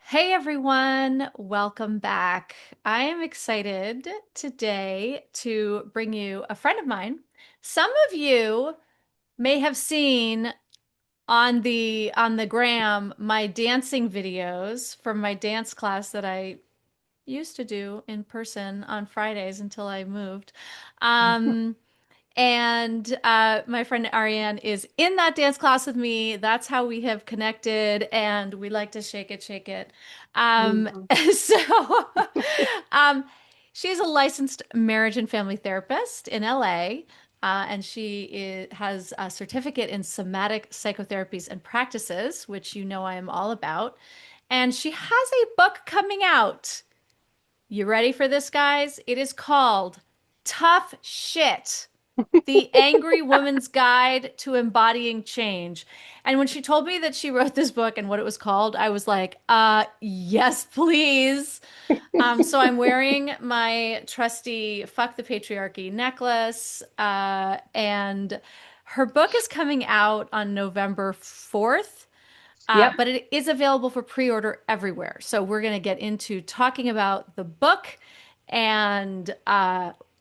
Hey everyone, welcome back. I am excited today to bring you a friend of mine. Some of you may have seen on the gram my dancing videos from my dance class that I used to do in person on Fridays until I moved. Um, and my friend Arianne is in that dance class with me. That's how we have connected, and we like to shake it, shake it. Um, Mhm. so, um, she's a licensed marriage and family therapist in LA, and has a certificate in somatic psychotherapies and practices, which you know I am all about. And she has a book coming out. You ready for this, guys? It is called Tough Shit. The Angry Woman's Guide to Embodying Change. And when she told me that she wrote this book and what it was called, I was like, yes, please. So I'm wearing my trusty Fuck the Patriarchy necklace. And her book is coming out on November 4th. Yep. But it is available for pre-order everywhere. So we're going to get into talking about the book and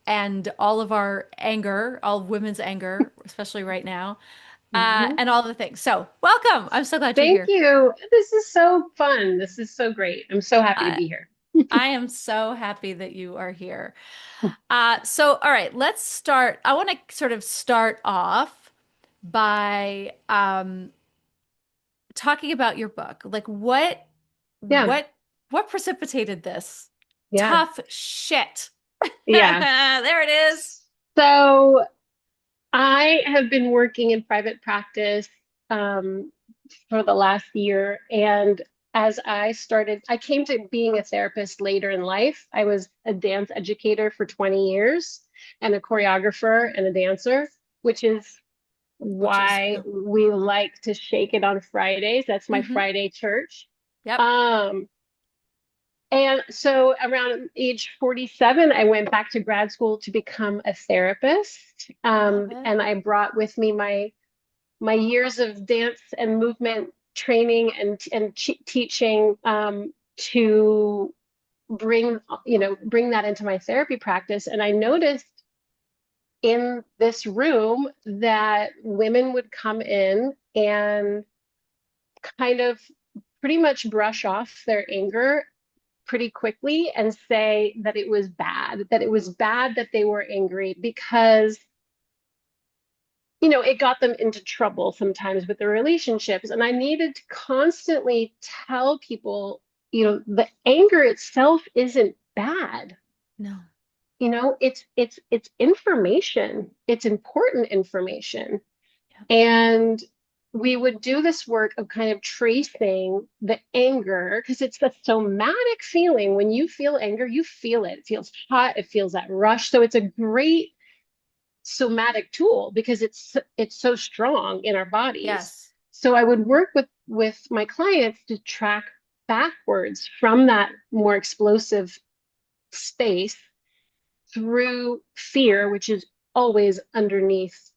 and all of our anger, all of women's anger, especially right now, Mhm. and all the things. So welcome. I'm so glad you're Thank here. you. This is so fun. This is so great. I'm so happy to Uh, be here. I am so happy that you are here. So all right, let's start. I want to sort of start off by talking about your book. Like Yeah. what what precipitated this? Yeah. Tough shit. Yeah. There it is. So I have been working in private practice um, for the last year. And as I came to being a therapist later in life. I was a dance educator for 20 years and a choreographer and a dancer, which is Which is why we like to shake it on Fridays. That's my mm-hmm. Friday church. Yep. Um, and so around age 47, I went back to grad school to become a therapist. Love it. And I brought with me my years of dance and movement training and teaching to bring that into my therapy practice. And I noticed in this room that women would come in and kind of pretty much brush off their anger pretty quickly and say that it was bad that they were angry because, it got them into trouble sometimes with their relationships. And I needed to constantly tell people, the anger itself isn't bad. No. It's information. It's important information. Yep. And we would do this work of kind of tracing the anger because it's the somatic feeling. When you feel anger, you feel it. It feels hot, it feels that rush. So it's a great somatic tool because it's so strong in our bodies. Yes. So I would work with my clients to track backwards from that more explosive space through fear, which is always underneath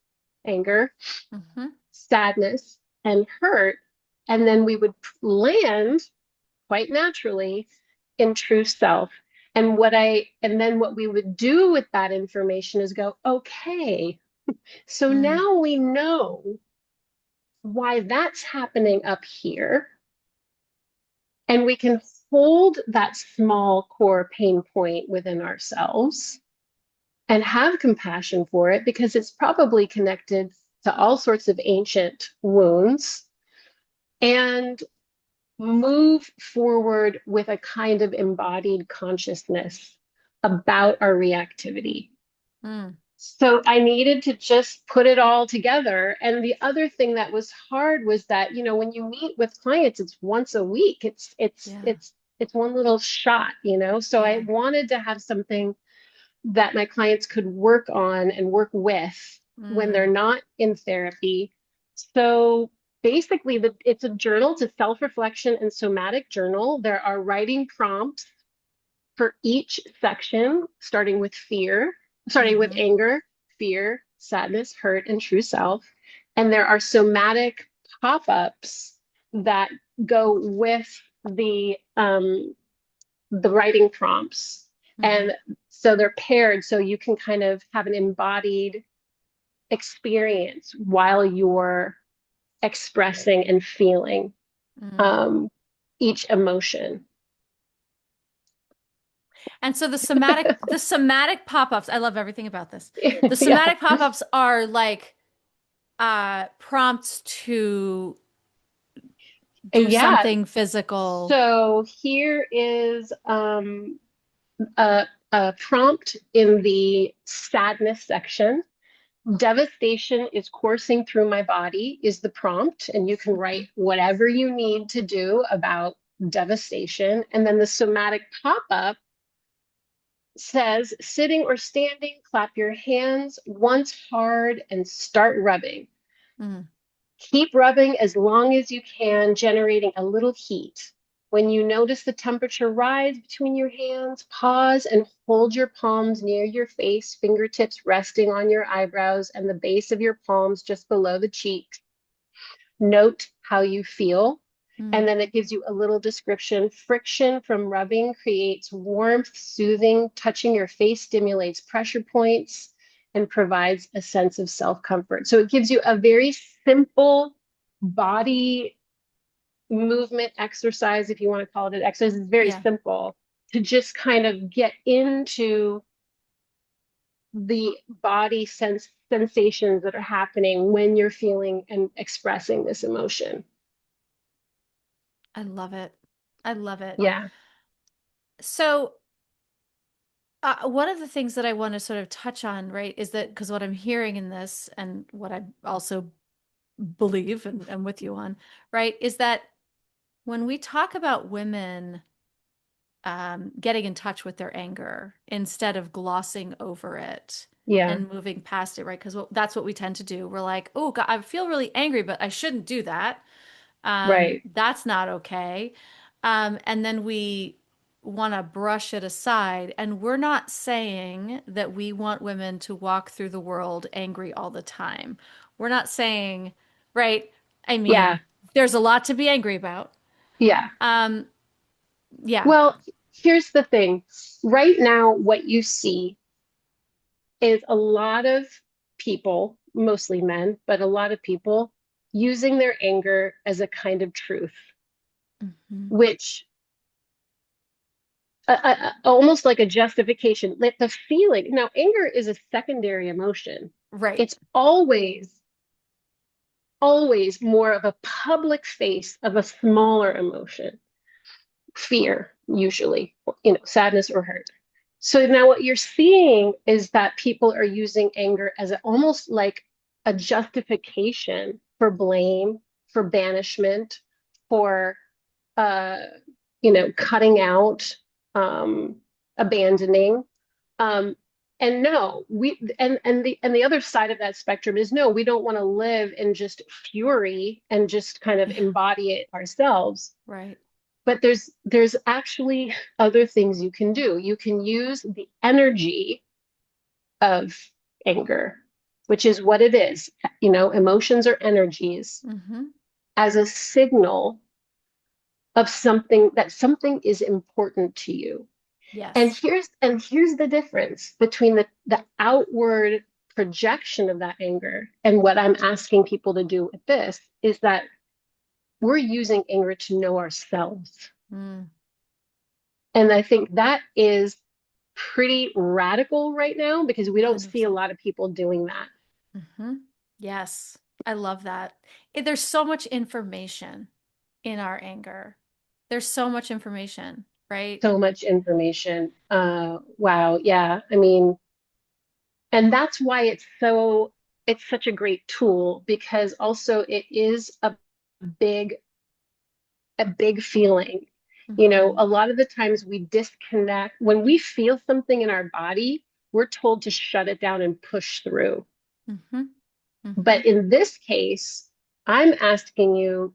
anger, Mm-hmm. sadness, and hurt. And then we would land quite naturally in true self. And then what we would do with that information is go, okay, so Mm. now we know why that's happening up here. And we can hold that small core pain point within ourselves and have compassion for it because it's probably connected to all sorts of ancient wounds and move forward with a kind of embodied consciousness about our reactivity. Mm. So I needed to just put it all together. And the other thing that was hard was that, when you meet with clients, it's once a week. Yeah. It's one little shot. So I Yeah. wanted to have something that my clients could work on and work with when they're Mm. not in therapy. So basically, it's a journal, it's a self-reflection and somatic journal. There are writing prompts for each section, starting with Mm-hmm. anger, fear, sadness, hurt, and true self. And there are somatic pop-ups that go with the writing prompts. Hmm. And so they're paired so you can kind of have an embodied experience while you're expressing and feeling Mm. um, each emotion. And so the somatic pop-ups, I love everything about this. The Yeah. somatic pop-ups are like prompts to do Yeah. something physical. So here is a prompt in the sadness section. Devastation is coursing through my body is the prompt, and you can write Mhm. whatever you need to do about devastation. And then the somatic pop up says, sitting or standing, clap your hands once hard and start rubbing. Mm. Keep rubbing as long as you can, generating a little heat. When you notice the temperature rise between your hands, pause and hold your palms near your face, fingertips resting on your eyebrows and the base of your palms just below the cheeks. Note how you feel. And Mm. then it gives you a little description. Friction from rubbing creates warmth, soothing. Touching your face stimulates pressure points and provides a sense of self comfort. So it gives you a very simple body movement exercise, if you want to call it an exercise. It's very Yeah, simple to just kind of get into the body sensations that are happening when you're feeling and expressing this emotion. I love it. I love it. Yeah. So, one of the things that I want to sort of touch on, right, is that because what I'm hearing in this and what I also believe and am with you on, right, is that when we talk about women getting in touch with their anger instead of glossing over it Yeah. and moving past it, right? Because that's what we tend to do. We're like, oh, God, I feel really angry, but I shouldn't do that. Right. That's not okay. And then we want to brush it aside. And we're not saying that we want women to walk through the world angry all the time. We're not saying, right? I Yeah. mean, there's a lot to be angry about. Yeah. Um, yeah. Well, here's the thing. Right now, what you see is a lot of people, mostly men, but a lot of people using their anger as a kind of truth, Mhm. which almost like a justification. Like the feeling. Now, anger is a secondary emotion. Right. It's always more of a public face of a smaller emotion. Fear, usually, sadness or hurt. So now what you're seeing is that people are using anger as almost like a justification for blame, for banishment, for uh, cutting out, um, abandoning. Um, and no, the other side of that spectrum is no, we don't want to live in just fury and just kind of embody it ourselves. Right. But there's actually other things you can do. You can use the energy of anger, which is what it is. Emotions are energies Hmm. as a signal of something is important to you. And Yes. here's the difference between the outward projection of that anger and what I'm asking people to do with this is that we're using anger to know ourselves. Mm, And I think that is pretty radical right now because we don't see a 100%. lot of people doing that. Hmm. Yes. I love that. There's so much information in our anger. There's so much information, right? So much information. Wow. Yeah. I mean, and that's why it's such a great tool because also it is big, a big feeling. Hmm. A lot of the times we disconnect when we feel something in our body, we're told to shut it down and push through. Hmm. Hmm. But in this case, I'm asking you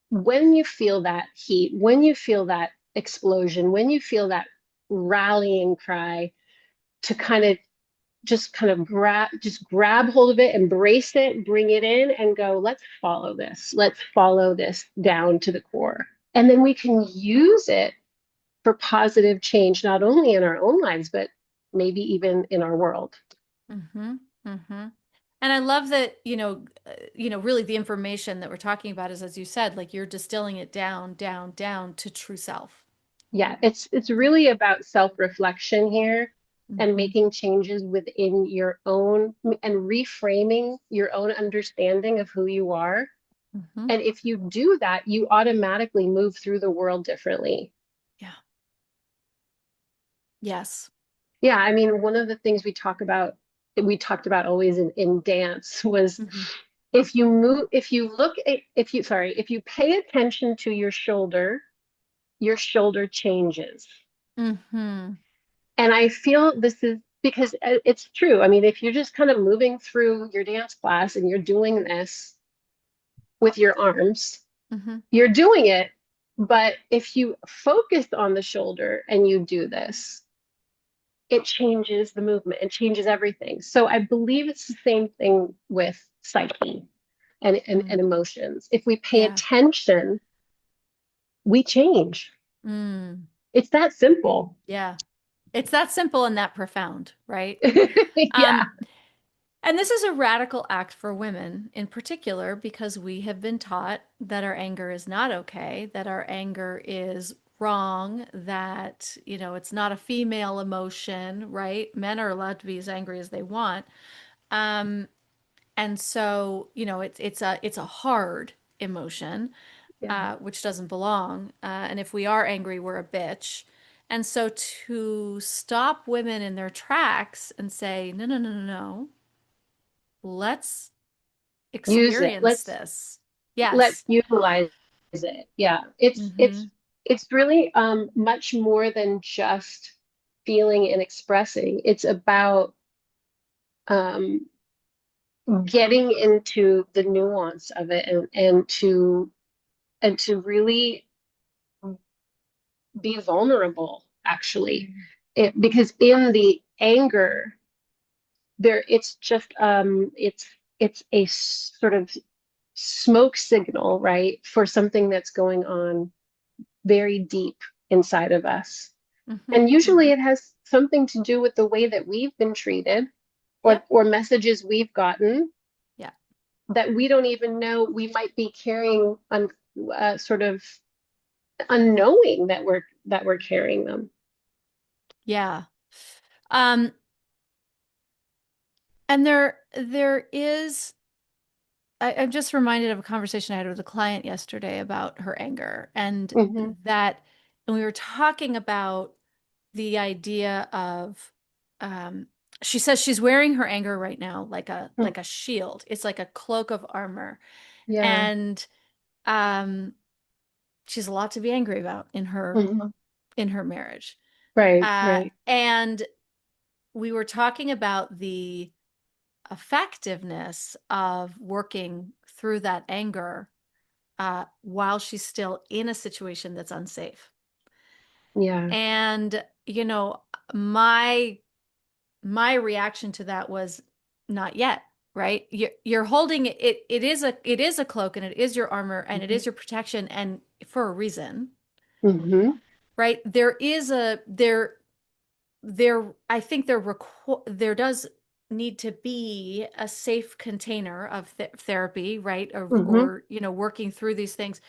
when you feel that heat, when you feel that explosion, when you feel that rallying cry, to kind of just kind of grab hold of it, embrace it, bring it in and go, let's follow this. Let's follow this down to the core. And then we can use it for positive change, not only in our own lives, but maybe even in our world. Mm-hmm. Mm-hmm. And I love that, really the information that we're talking about is, as you said, like you're distilling it down, down, down to true self. Yeah, it's really about self-reflection here and Mm-hmm. making changes within your own and reframing your own understanding of who you are. Mm-hmm. And if you do that, you automatically move through the world differently. Yeah. Yes. Yeah, I mean, one of the things we talked about always in dance was Mm-hmm. if you move, if you look at, if you, sorry, if you pay attention to your shoulder changes. Mm-hmm. And I feel this is because it's true. I mean, if you're just kind of moving through your dance class and you're doing this with your arms, Mm-hmm. you're doing it. But if you focus on the shoulder and you do this, it changes the movement, it changes everything. So I believe it's the same thing with psyche and Mm. emotions. If we pay Yeah. attention, we change. Mm. It's that simple. Yeah. It's that simple and that profound, right? Yeah. Um, and this is a radical act for women in particular because we have been taught that our anger is not okay, that our anger is wrong, that, it's not a female emotion, right? Men are allowed to be as angry as they want. Um, and so, it's a hard emotion, Yeah. which doesn't belong. And if we are angry, we're a bitch. And so to stop women in their tracks and say, no, no, no, no, no, let's Use it. experience this. Let's Yes. utilize it. Yeah. Mm-hmm. It's really much more than just feeling and expressing. It's about um getting into the nuance of it and to really be vulnerable, actually. Because in the anger, there it's just it's a sort of smoke signal, right, for something that's going on very deep inside of us. Mm-hmm. And usually Mm-hmm. it has something to do with the way that we've been treated Yep. or messages we've gotten Yeah. that we don't even know we might be carrying on sort of unknowing that we're carrying them. Yeah. Um, and there is I'm just reminded of a conversation I had with a client yesterday about her anger and Hmm. that and we were talking about the idea of um she says she's wearing her anger right now like a shield. It's like a cloak of armor. Yeah. And um she's a lot to be angry about Hmm. in her marriage. Right, right. And we were talking about the effectiveness of working through that anger while she's still in a situation that's unsafe. Yeah. And my my reaction to that was not yet, right? You're holding it, it is a cloak and it is your armor and it Hmm. is your protection and for a reason, Hmm. right? There I think there does need to be a safe container of therapy, right? Hmm. Or working through these things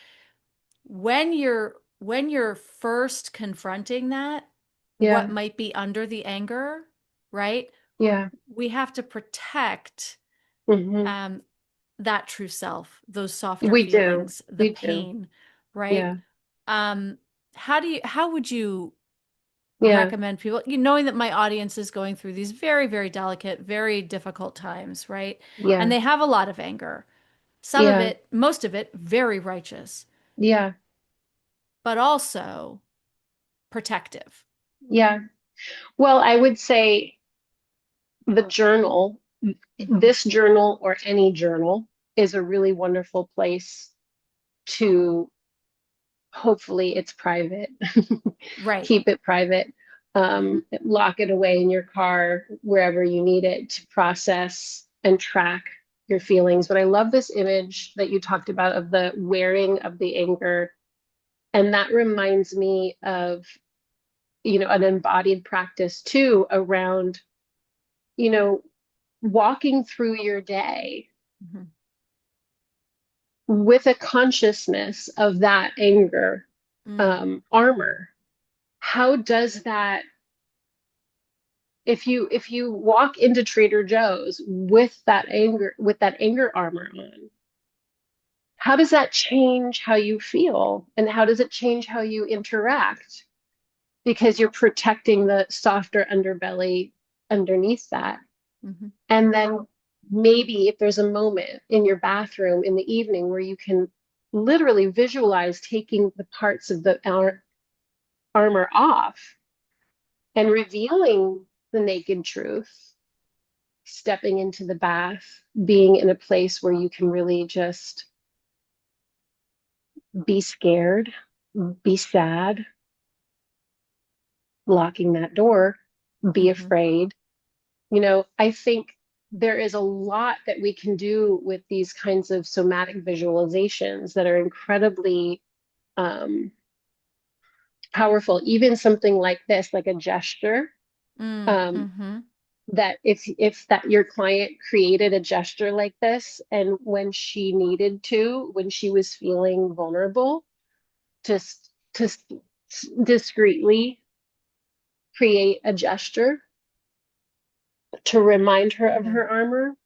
when you're first confronting that, what Yeah. might be under the anger, right? Yeah. We have to protect Hmm. um, that true self, those softer We do. feelings, the We do. pain, right? Yeah. Um, how would you Yeah. recommend people, knowing that my audience is going through these very, very delicate, very difficult times, right? And Yeah. they have a lot of anger, some of Yeah. it, most of it, very righteous, Yeah. but also protective. Yeah. Well, I would say the journal, Hmm. this journal or any journal, is a really wonderful place to hopefully it's private. Right. Keep it private. Mm-hmm. Lock it away in your car, wherever you need it to process and track your feelings. But I love this image that you talked about of the wearing of the anger. And that reminds me of, an embodied practice too around, you know, walking through your day Mm-hmm. with a consciousness of that anger Mm, armor. How does that, if you walk into Trader Joe's with that anger armor on, how does that change how you feel? And how does it change how you interact? Because you're protecting the softer underbelly underneath that. mm-hmm. And then maybe if there's a moment in your bathroom in the evening where you can literally visualize taking the parts of the armor off and revealing the naked truth, stepping into the bath, being in a place where you can really just be scared, be sad, locking that door, be Mm-hmm. afraid. I think there is a lot that we can do with these kinds of somatic visualizations that are incredibly um, powerful. Even something like this, like a gesture, um, Mm-hmm. that if that your client created a gesture like this, and when she needed to, when she was feeling vulnerable, just to discreetly create a gesture to remind her of Yeah. her armor.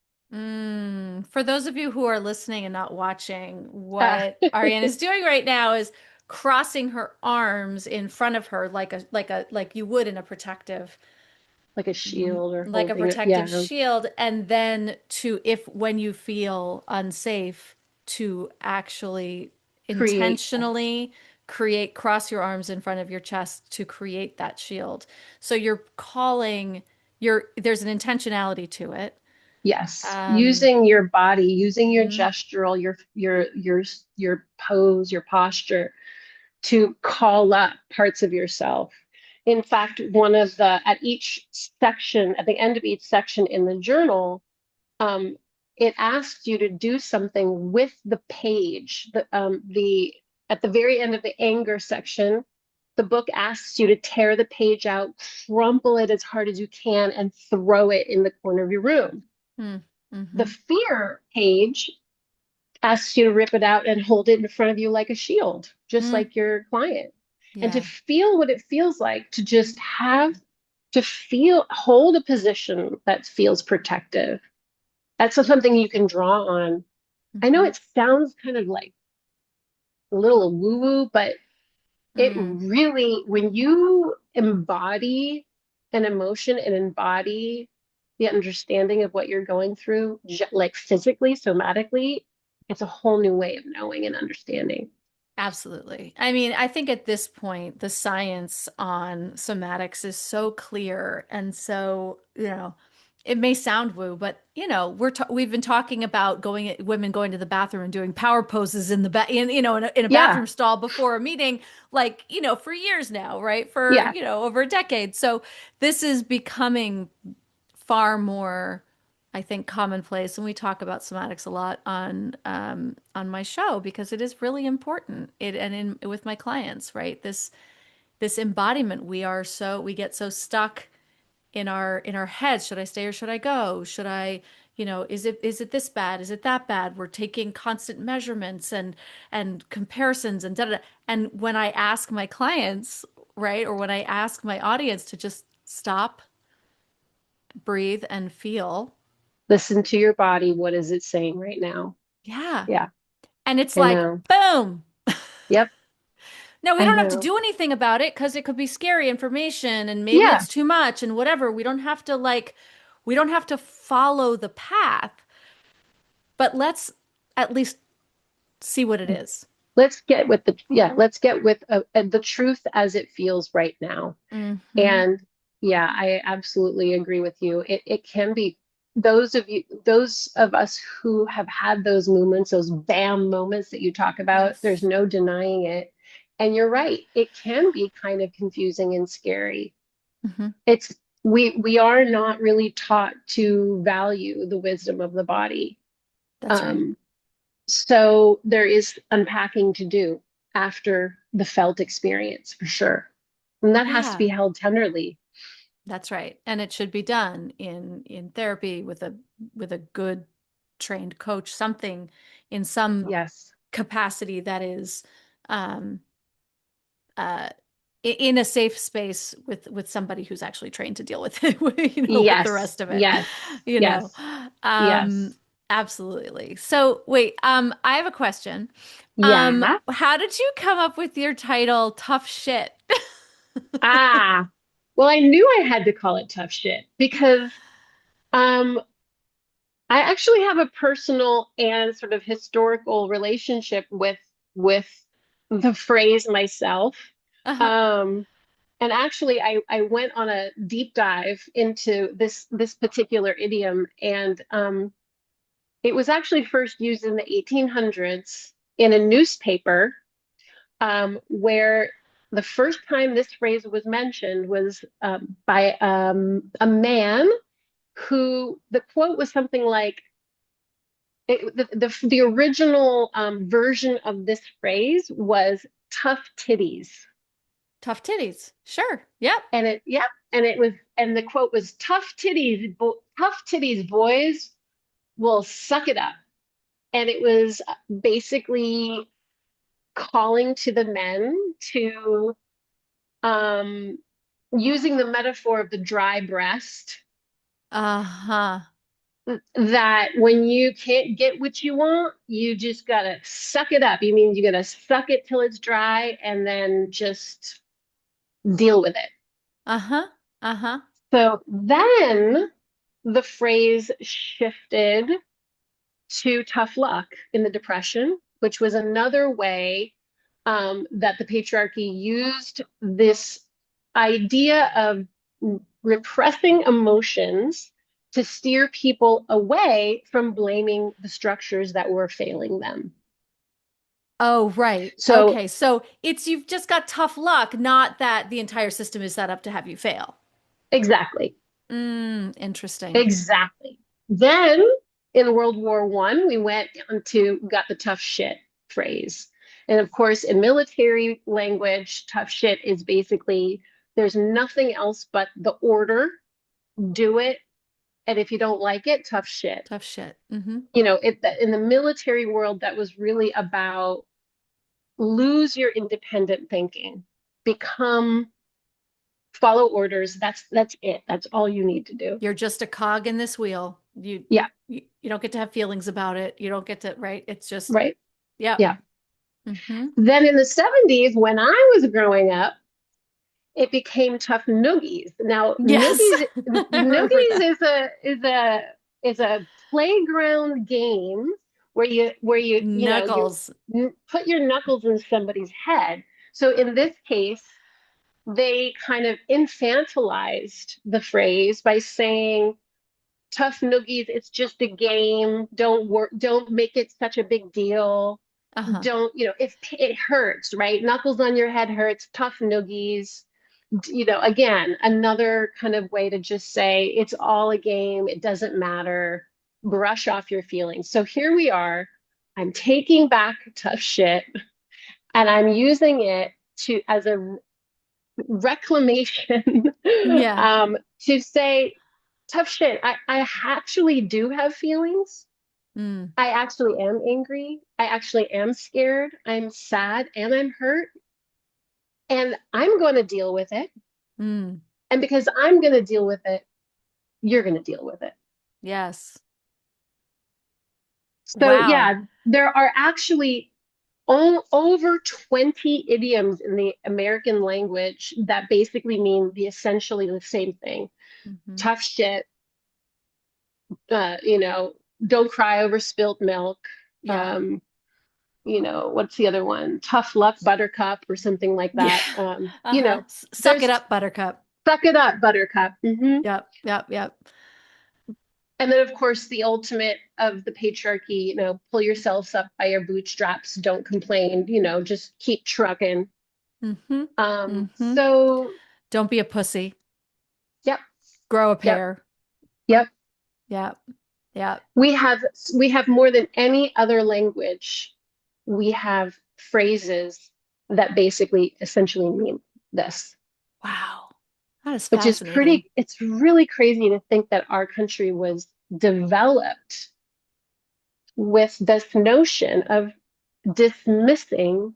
For those of you who are listening and not watching, Ah, what Ariane is doing right now is crossing her arms in front of her like you would in a protective like a shield or like a holding it. protective Yeah, shield, and then to if when you feel unsafe to actually create. intentionally cross your arms in front of your chest to create that shield. So you're calling there's an intentionality to it. Yes, Um, using your body, using your mhm, gestural, your pose, your posture to call up parts of yourself. In fact, at each section, at the end of each section in the journal, um, it asks you to do something with the page. At the very end of the anger section, the book asks you to tear the page out, crumple it as hard as you can, and throw it in the corner of your room. mm, The mhm. fear page asks you to rip it out and hold it in front of you like a shield, just Mm, like your client. And to yeah. feel what it feels like to just hold a position that feels protective. That's something you can draw on. I know Mhm. it sounds kind of like a little woo-woo, but it Mm, really, when you embody an emotion and embody the understanding of what you're going through, like physically, somatically, it's a whole new way of knowing and understanding. absolutely. I mean, I think at this point, the science on somatics is so clear. And so, it may sound woo, but we've been talking about women going to the bathroom and doing power poses in the in a Yeah, bathroom stall before a meeting, like, for years now, right? For, yeah, over a decade. So this is becoming far more, I think, commonplace, and we talk about somatics a lot on my show because it is really important. It and in with my clients, right? This embodiment, we get so stuck in our heads. Should I stay or should I go? Should I, is it this bad? Is it that bad? We're taking constant measurements and comparisons and da da. Da. And when I ask my clients, right, or when I ask my audience to just stop, breathe, and feel. listen to your body. What is it saying right now? Yeah. Yeah, And it's I like, know. boom. Yep, Now, we I don't have to know. do anything about it because it could be scary information and maybe Yeah, it's too much and whatever. We don't have to follow the path, but let's at least see what it is. let's get with the truth as it feels right now. Mm-hmm. And yeah, I absolutely agree with you. It can be those of us who have had those moments, those bam moments that you talk about, there's Yes. no denying it. And you're right, it can be kind of confusing and scary. Hmm. It's we are not really taught to value the wisdom of the body. That's right. Um, so there is unpacking to do after the felt experience for sure. And that has to be Yeah, held tenderly. that's right. And it should be done in therapy with a good trained coach, something in some Yes. capacity that is um uh in a safe space with somebody who's actually trained to deal with it, with the Yes. rest of it, Yes. you know. Yes. Um, Yes. absolutely. So wait, I have a question. Yeah. How did you come up with your title, Tough Shit? Ah. Well, I knew I had to call it tough shit because um I actually have a personal and sort of historical relationship with the phrase myself. Uh-huh. Um, and actually, I went on a deep dive into this particular idiom, and it was actually first used in the 1800s in a newspaper, where the first time this phrase was mentioned was by a man who the quote was something like the original version of this phrase was tough titties. Tough titties. Sure. Yep. And it, yeah, and it was, and the quote was tough titties, boys will suck it up. And it was basically calling to the men to, um, using the metaphor of the dry breast, Uh-huh. that when you can't get what you want, you just gotta suck it up. You mean you gotta suck it till it's dry and then just deal with it. Uh-huh. Uh-huh. So then the phrase shifted to tough luck in the Depression, which was another way that the patriarchy used this idea of repressing emotions to steer people away from blaming the structures that were failing them. Oh, right. So, Okay. So it's you've just got tough luck, not that the entire system is set up to have you fail. exactly, Interesting. exactly. Then in World War I, we went into got the tough shit phrase. And of course, in military language, tough shit is basically there's nothing else but the order, do it. And if you don't like it, tough shit. Tough shit. Hmm. In the military world, that was really about lose your independent thinking, become follow orders. That's it. That's all you need to do. You're just a cog in this wheel. Yeah, You don't get to have feelings about it. You don't get to, right? It's just, right. yep. Yeah. Hmm. Then in the 70s, when I was growing up, it became tough noogies. Now, Yes. I remember noogies that. is a playground game where you Knuckles. put your knuckles in somebody's head. So in this case, they kind of infantilized the phrase by saying tough noogies, it's just a game. Don't make it such a big deal. Uh-huh. Don't, if it hurts, right? Knuckles on your head hurts, tough noogies. Again, another kind of way to just say it's all a game, it doesn't matter. Brush off your feelings. So here we are. I'm taking back tough shit and I'm using it to as a reclamation Yeah. to say tough shit. I actually do have feelings. Mm, I actually am angry. I actually am scared. I'm sad and I'm hurt. And I'm going to deal with it. mm. And because I'm going to deal with it, you're going to deal with it. Yes. So, Wow. yeah, there are actually over 20 idioms in the American language that basically mean essentially the same thing. Hmm. Tough shit, uh, you know, don't cry over spilt milk. Yeah. Um, what's the other one? Tough luck, buttercup, or something like Yeah. that. Uh-huh. Suck it There's up, Buttercup. suck it up, buttercup. Yep. Yep. Yep. And then, of course, the ultimate of the patriarchy, pull yourselves up by your bootstraps, don't complain, just keep trucking. Hmm. Hmm. So Don't be a pussy. Yep. Grow a Yep. pair. Yep. Yep. Yep. We have we have more than any other language. We have phrases that basically essentially mean this, Wow. That is which is fascinating. it's really crazy to think that our country was developed with this notion of dismissing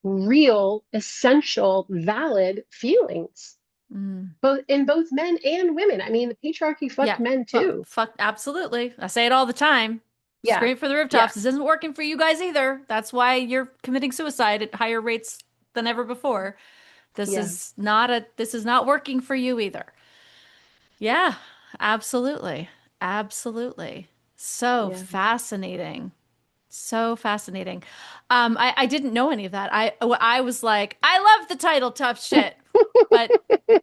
real, essential, valid feelings, Mm. both in both men and women. I mean, the patriarchy fucked Yeah. men Fuck, too. fuck, absolutely. I say it all the time. Yeah, Scream it from the yeah, rooftops. This isn't working for you guys either. That's why you're committing suicide at higher rates than ever before. yeah, This is not working for you either. Yeah, absolutely. Absolutely. So yeah. fascinating. So fascinating. I didn't know any of that. I was like, I love the title Tough Shit, but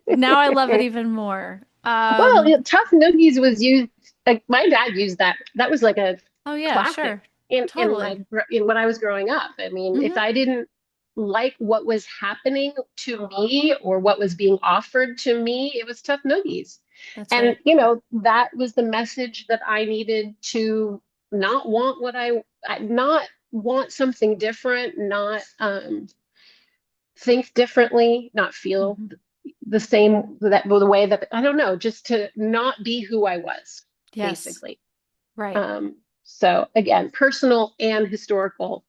now I love it even more. Well, tough noogies was used. Like my dad used that. That was like a Oh yeah, classic sure. in Totally. in when I was growing up. I mean, if Hmm. I didn't like what was happening to me or what was being offered to me, it was tough noogies. That's And right. that was the message that I needed to not want not want something different, not think differently, not feel Hmm. the same that the way that I don't know, just to not be who I was, Yes. basically. Right. So again, personal and historical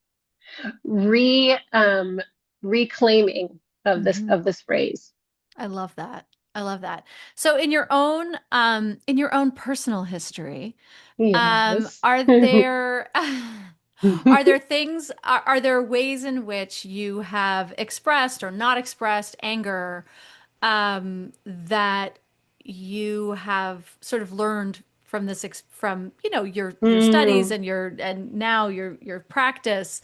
reclaiming Hmm. of this phrase. I love that. I love that. So in your own personal history, Yes. are there are there things are there ways in which you have expressed or not expressed anger that you have sort of learned from from your studies Mm. and now your practice?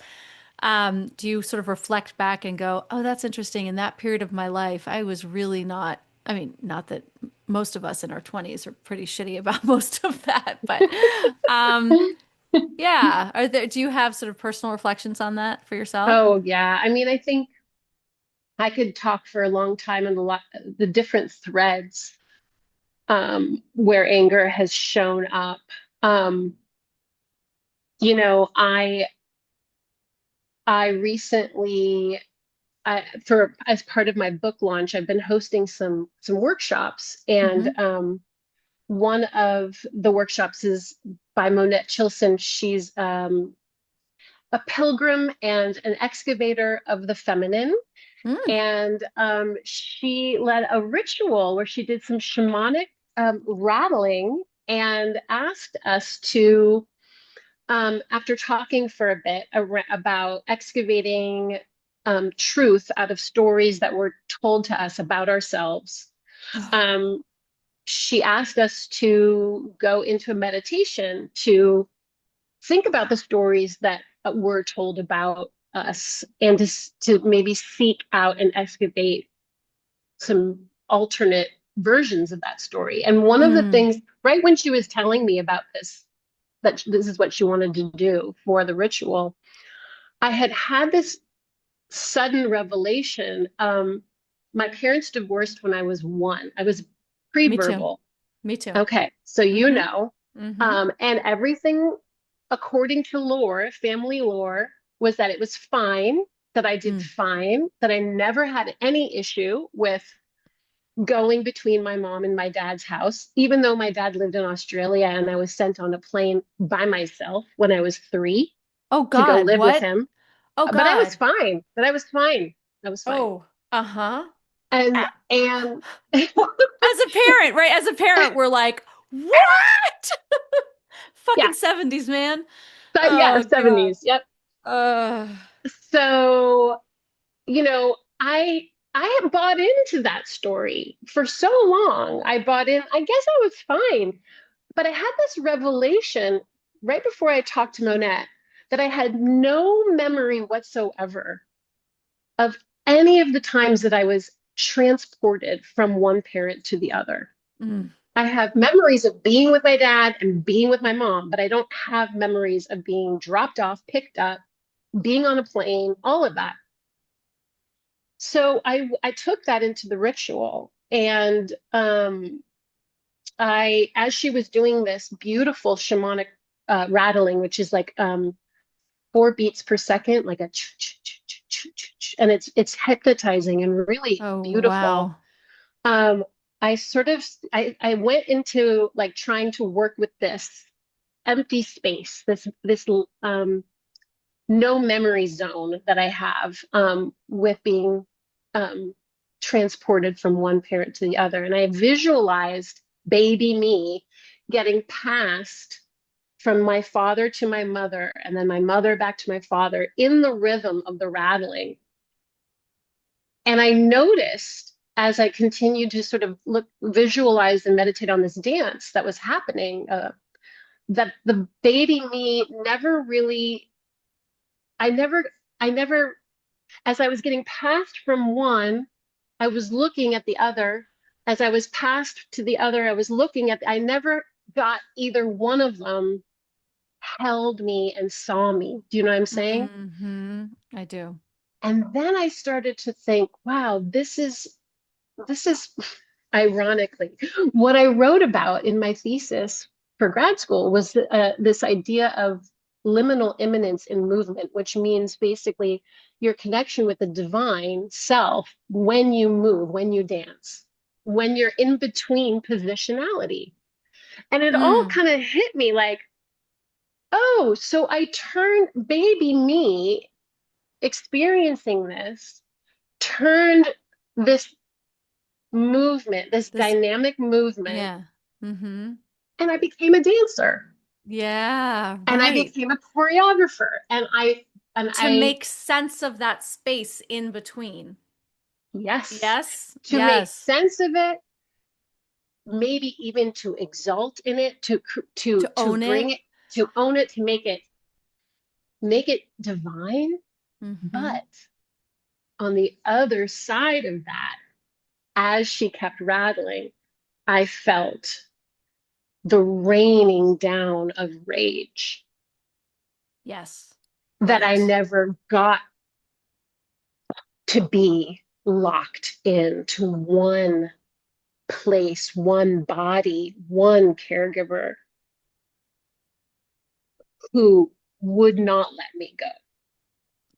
Do you sort of reflect back and go, oh, that's interesting. In that period of my life, I was really not, I mean, not that most of us in our 20s are pretty shitty about most of that, but um, yeah. Do you have sort of personal reflections on that for yourself? Oh yeah. I mean, I think I could talk for a long time on the different threads where anger has shown up. Um, you know, I recently for as part of my book launch, I've been hosting some workshops, and Mm-hmm. one of the workshops is by Monette Chilson. She's a pilgrim and an excavator of the feminine. Mm. And she led a ritual where she did some shamanic rattling and asked us to, after talking for a bit about excavating truth out of stories that were told to us about ourselves, um, she asked us to go into a meditation to think about the stories that were told about us and to maybe seek out and excavate some alternate versions of that story. And one of the Mm. things, right when she was telling me about this, that this is what she wanted to do for the ritual, I had this sudden revelation. My parents divorced when I was one. I was Me too. pre-verbal. Me too. Okay, so Mm-hmm. Mm-hmm. and everything according to lore, family lore, was that it was fine, that I did Mm. fine, that I never had any issue with going between my mom and my dad's house, even though my dad lived in Australia and I was sent on a plane by myself when I was 3 Oh to go God, live with what? him. Oh But I was God. fine. But I was fine. I was fine. Oh, uh-huh. And A- and As a parent, right? As a parent, we're like, what? yeah, Fucking 70s, man. but yeah, Oh God. 70s. Yep. Uh, So, I had bought into that story for so long. I bought in. I guess I was fine. But I had this revelation right before I talked to Monette that I had no memory whatsoever of any of the times that I was transported from one parent to the other. mm, I have memories of being with my dad and being with my mom, but I don't have memories of being dropped off, picked up, being on a plane, all of that. So I took that into the ritual And as she was doing this beautiful shamanic rattling, which is like 4 beats per second, like a and it's hypnotizing and really Oh, beautiful. wow. Um, I sort of I went into like trying to work with this empty space, this no memory zone that I have with being um, transported from one parent to the other. And I visualized baby me getting passed from my father to my mother, and then my mother back to my father in the rhythm of the rattling. And I noticed as I continued to sort of look, visualize, and meditate on this dance that was happening, that the baby me never really, I never, I never, as I was getting passed from one, I was looking at the other. As I was passed to the other, I was looking at, I never got either one of them held me and saw me. Do you know what I'm saying? I do. And then I started to think, wow, this is ironically what I wrote about in my thesis for grad school was this idea of liminal immanence in movement, which means basically your connection with the divine self when you move, when you dance, when you're in between positionality. And it all Mm, kind of hit me like, oh, so I turned baby me experiencing this, turned this movement, this this, dynamic movement, yeah. Mm-hmm. and I became a dancer Yeah, and I right. became a choreographer and To I make sense of that space in between. yes, Yes, to make yes. sense of it, maybe even to exalt in it, To to own bring it. it, to own it, to make it divine. Mm-hmm. But on the other side of that, as she kept rattling, I felt the raining down of rage Yes, that I right. never got to be locked into one place, one body, one caregiver who would not let me go.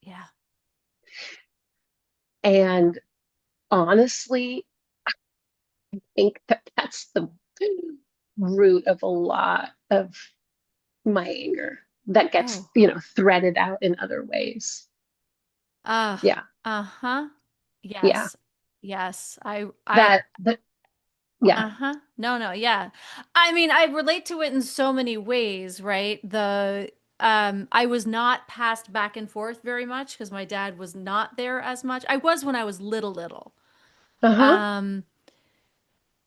Yeah. And honestly, I think that that's the root of a lot of my anger that gets, Oh. threaded out in other ways. Uh, Yeah. uh-huh. Yeah. Yes. Yes. I That, yeah. Uh-huh. No, no, yeah. I mean, I relate to it in so many ways, right? I was not passed back and forth very much because my dad was not there as much. I was when I was little. Uh-huh. Um,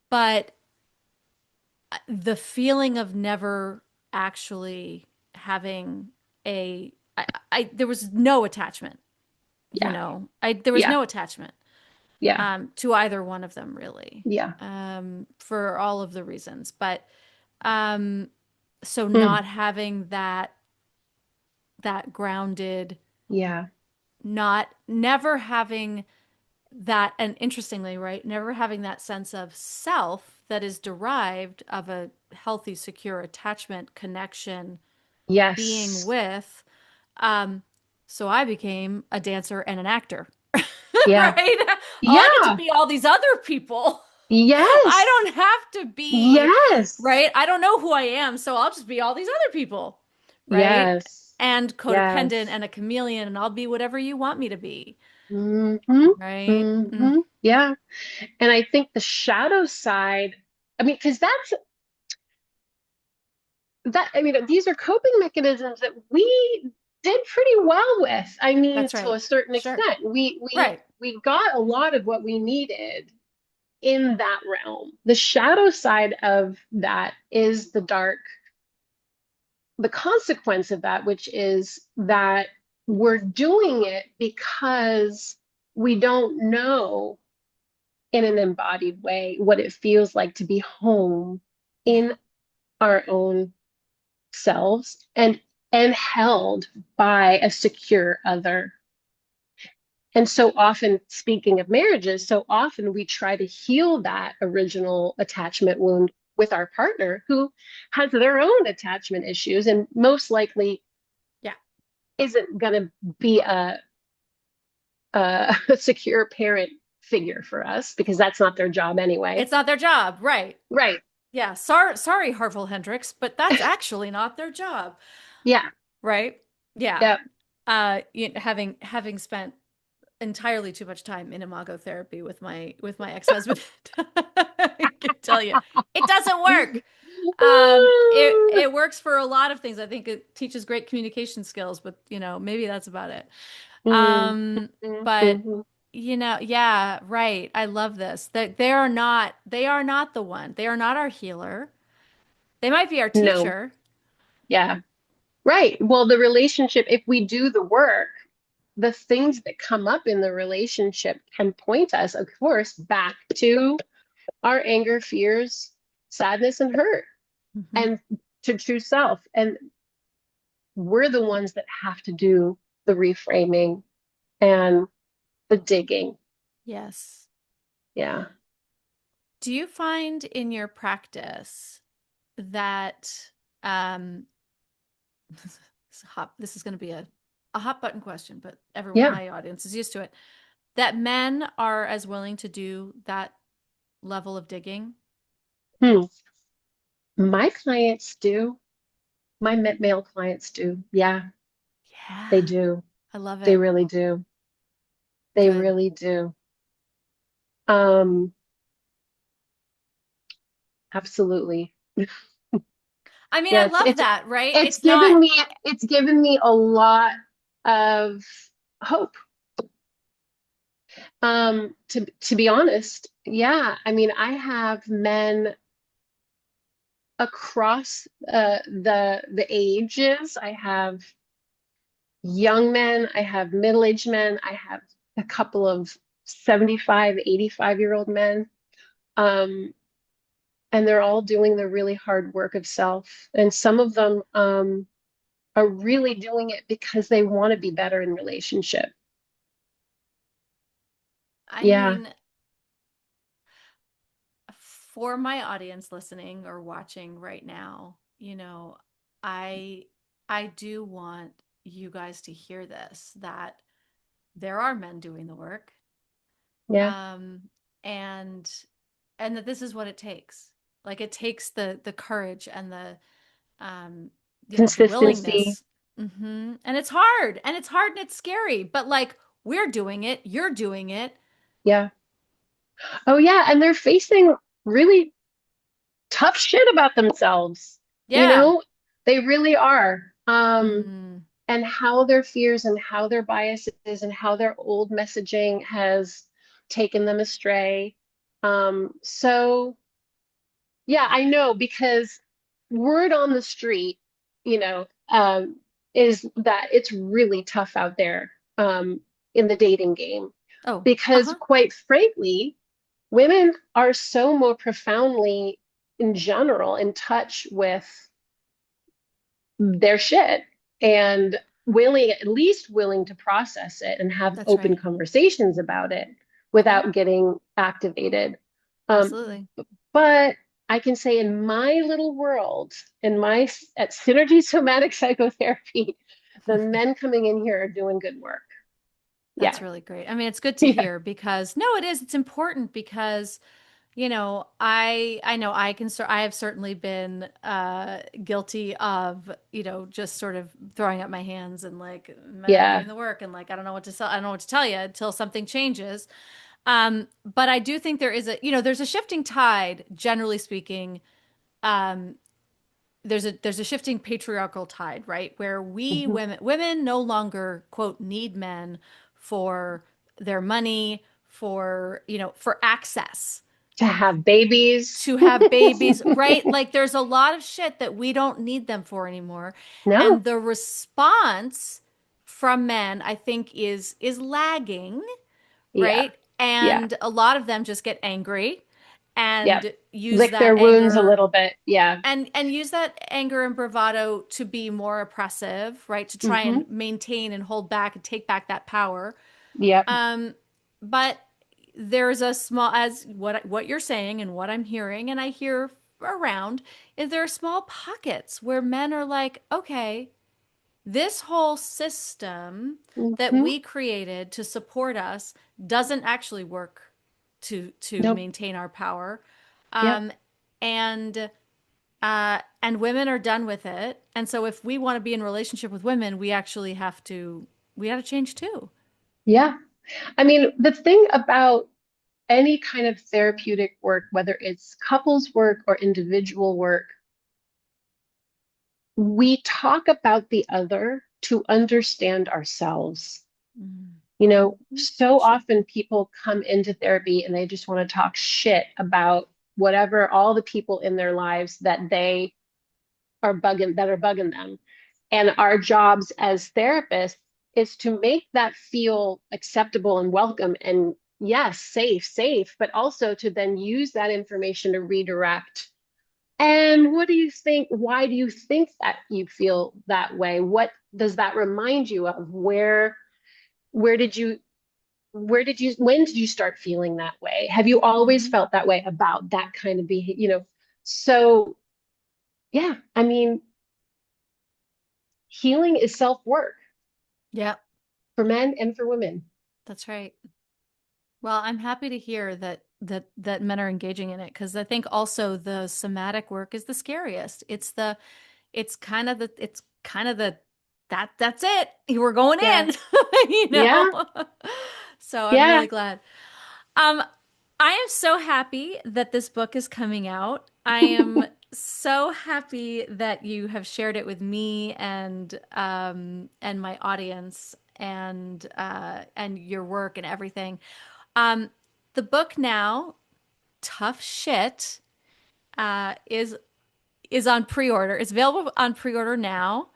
but the feeling of never actually having there was no attachment, Yeah. there was Yeah. no attachment. Yeah. To either one of them really, Yeah. for all of the reasons. But um, so Mm. not having that grounded, Yeah. not never having that, and interestingly, right, never having that sense of self that is derived of a healthy, secure attachment connection being Yes. with. Um, so I became a dancer and an actor, Yeah. right? Oh, I get to Yeah. be all these other people. I Yes. don't have to be, Yes. right? I don't know who I am, so I'll just be all these other people, right? Yes. And codependent Yes. and a chameleon, and I'll be whatever you want me to be, Mm-hmm. right? Mm. Mm-hmm. Yeah. And I think the shadow side, I mean, because I mean, these are coping mechanisms that we did pretty well with. I mean, That's to right. a certain Sure. extent, Right. we got a lot of what we needed in that realm. The shadow side of that is the consequence of that, which is that we're doing it because we don't know in an embodied way what it feels like to be home Yeah. in our own selves and held by a secure other. And so often, speaking of marriages, so often we try to heal that original attachment wound with our partner who has their own attachment issues and most likely Yeah. isn't going to be a secure parent figure for us because that's not their job anyway. It's not their job, right? Right. Yeah. Sorry, Harville Hendrix, but that's actually not their job, Yeah. right? Yeah. Yeah. Having spent entirely too much time in imago therapy with my ex-husband, I can tell you, it doesn't work. It works for a lot of things. I think it teaches great communication skills, but maybe that's about it. Mm, But mhm. yeah, right. I love this. That they are not the one. They are not our healer. They might be our No. teacher. Yeah. Right. Well, the relationship, if we do the work, the things that come up in the relationship can point us, of course, back to our anger, fears, sadness, and hurt, Hmm. and to true self. And we're the ones that have to do the reframing and the digging. Yes. Yeah. Do you find in your practice that um this is going to be a hot button question, but everyone, Yeah. my audience is used to it, that men are as willing to do that level of digging? Hmm. My clients do. My male clients do. Yeah, they Yeah, do. I love They it. really do. They Good. really do. Um, Absolutely. I mean, I Yeah, love that, right? it's It's not, given me a lot of hope. To be honest, yeah. I mean, I have men across the ages. I have young men, I have middle-aged men, I have a couple of 75, 85-year-old men. Um, and they're all doing the really hard work of self. And some of them are really doing it because they want to be better in relationship. I Yeah, mean, for my audience listening or watching right now, I I do want you guys to hear this, that there are men doing the work. yeah. Um and and that this is what it takes. Like it takes the courage and um the Consistency. willingness. And it's hard, and it's hard, and it's scary, but like we're doing it, you're doing it. Yeah. Oh, yeah. And they're facing really tough shit about themselves. You Yeah. know, they really are. Mm, And how their fears and how their biases and how their old messaging has taken them astray. So yeah, I know because word on the street, you know, is that it's really tough out there in the dating game oh, because, uh-huh. quite frankly, women are so more profoundly, in general, in touch with their shit and willing, at least willing to process it and have That's open right. conversations about it Yeah, without getting activated. Um, absolutely. but I can say in my little world, at Synergy Somatic Psychotherapy, the men coming in here are doing good work. That's Yeah. really great. I mean, it's good to Yeah. hear, because no, it is. It's important because, I know I have certainly been guilty of, just sort of throwing up my hands and like men aren't Yeah. doing the work, and like I don't know what to tell you until something changes. But I do think there is there's a shifting tide, generally speaking. Um, there's a shifting patriarchal tide, right? Where we Mhm. women no longer, quote, need men for their money, for, for access, To have babies. to have babies, right? Like there's a lot of shit that we don't need them for anymore. No. And the response from men, I think, is lagging, Yeah. right? Yeah. And a lot of them just get angry Yeah. and use Lick that their wounds a anger little bit. Yeah. and use that anger and bravado to be more oppressive, right? To try Hmm. and maintain and hold back and take back that power. Yep. Um, but there's a small, as what you're saying and what I'm hearing, and I hear around, is there are small pockets where men are like, okay, this whole system that Hmm. we created to support us doesn't actually work to Nope. maintain our power. Yep. Um, and women are done with it. And so if we want to be in relationship with women, we actually have to we got to change too. Yeah. I mean, the thing about any kind of therapeutic work, whether it's couples work or individual work, we talk about the other to understand ourselves. Mhm. You know, For so sure. often people come into therapy and they just want to talk shit about whatever, all the people in their lives that are bugging them. And our jobs as therapists is to make that feel acceptable and welcome and yes, safe, but also to then use that information to redirect. And what do you think? Why do you think that you feel that way? What does that remind you of? Where did you when did you start feeling that way? Have you always Hmm. felt that way about that kind of behavior? So yeah, I mean, healing is self-work Yeah, for men and for women. that's right. Well, I'm happy to hear that men are engaging in it because I think also the somatic work is the scariest. It's kind of the that's it. We're going Yeah. in, you know. Yeah. So I'm Yeah. really glad. Um, I am so happy that this book is coming out. I am so happy that you have shared it with me and my audience and your work and everything. Um, the book now, Tough Shit, is on pre-order. It's available on pre-order now.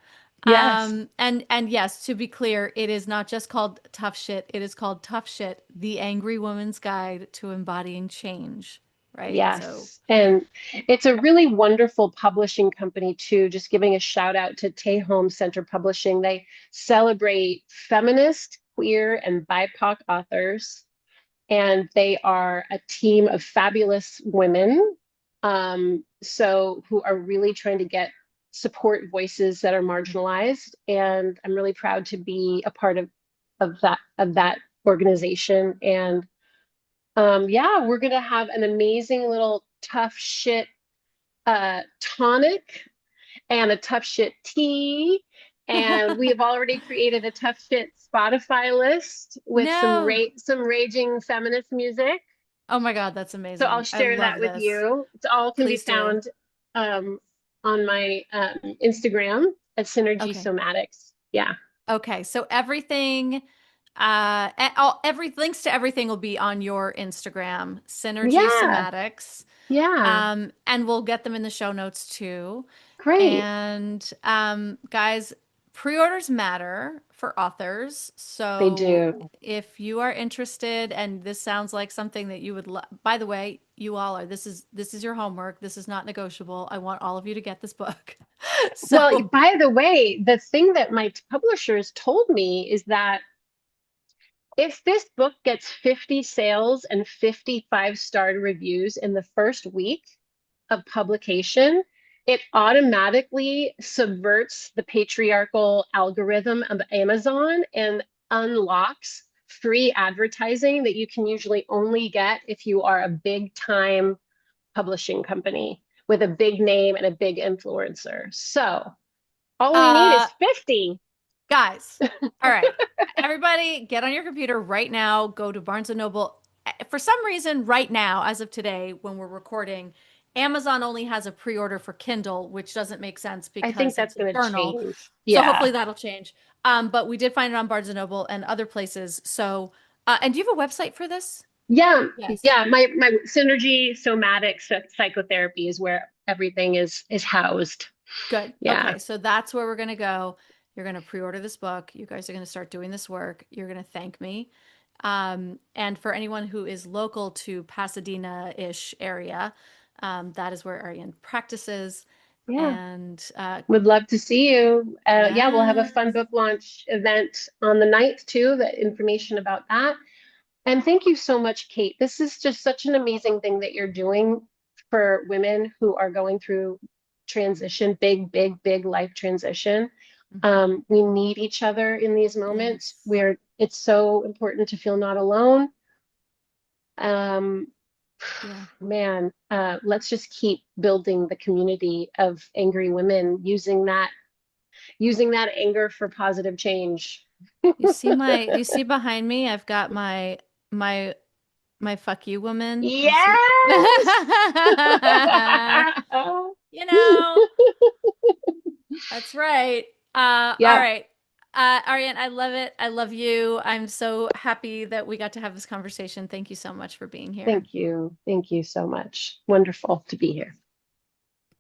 Yes. And yes, to be clear, it is not just called Tough Shit. It is called Tough Shit: The Angry Woman's Guide to Embodying Change. Right? So, Yes. And it's a really wonderful publishing company too. Just giving a shout out to Tay Home Center Publishing. They celebrate feminist, queer, and BIPOC authors. And they are a team of fabulous women, so who are really trying to get support voices that are marginalized. And I'm really proud to be a part of that organization. And yeah, we're gonna have an amazing little tough shit tonic and a tough shit tea. And we have already created a tough shit Spotify list with no. some raging feminist music. Oh my God, that's So I'll amazing. I share that love with this. you. It's all can be Please do. found um, on my Instagram at Synergy Okay. Somatics. Yeah. Okay. So everything, every links to everything will be on your Instagram, Synergy Yeah. Somatics. Yeah. And we'll get them in the show notes too. Great. And guys, pre-orders matter for authors. They So do. if you are interested and this sounds like something that you would by the way, you all are. This is your homework. This is not negotiable. I want all of you to get this book. Well, So, by the way, the thing that my publishers told me is that if this book gets 50 sales and 55-star reviews in the first week of publication, it automatically subverts the patriarchal algorithm of Amazon and unlocks free advertising that you can usually only get if you are a big time publishing company with a big name and a big influencer. So all we need is uh 50. guys, all right. Everybody get on your computer right now, go to Barnes and Noble. For some reason, right now, as of today, when we're recording, Amazon only has a pre-order for Kindle, which doesn't make sense I think because that's it's a going to journal. change. So Yeah. hopefully that'll change. But we did find it on Barnes and Noble and other places. So, and do you have a website for this? Yeah. Yes. Yeah. My synergy somatic psychotherapy is where everything is housed. Good. Yeah. Okay, so that's where we're going to go. You're going to pre-order this book. You guys are going to start doing this work. You're going to thank me. And for anyone who is local to Pasadena-ish area, that is where Ariane practices. Yeah. And Would love to see you. Yeah, we'll have a fun yes, book launch event on the 9th too, the information about that. And thank you so much, Kate. This is just such an amazing thing that you're doing for women who are going through transition, big, big, big life transition. hmm, We need each other in these moments yes, where it's so important to feel not alone. Um, yeah. man, let's just keep building the community of angry women using that anger for positive change. Do you see behind me? I've got my my fuck you woman. Do you see? Yes! You know, that's right. All Yeah, right. Ariane, I love it. I love you. I'm so happy that we got to have this conversation. Thank you so much for being here. thank you. Thank you so much. Wonderful to be here.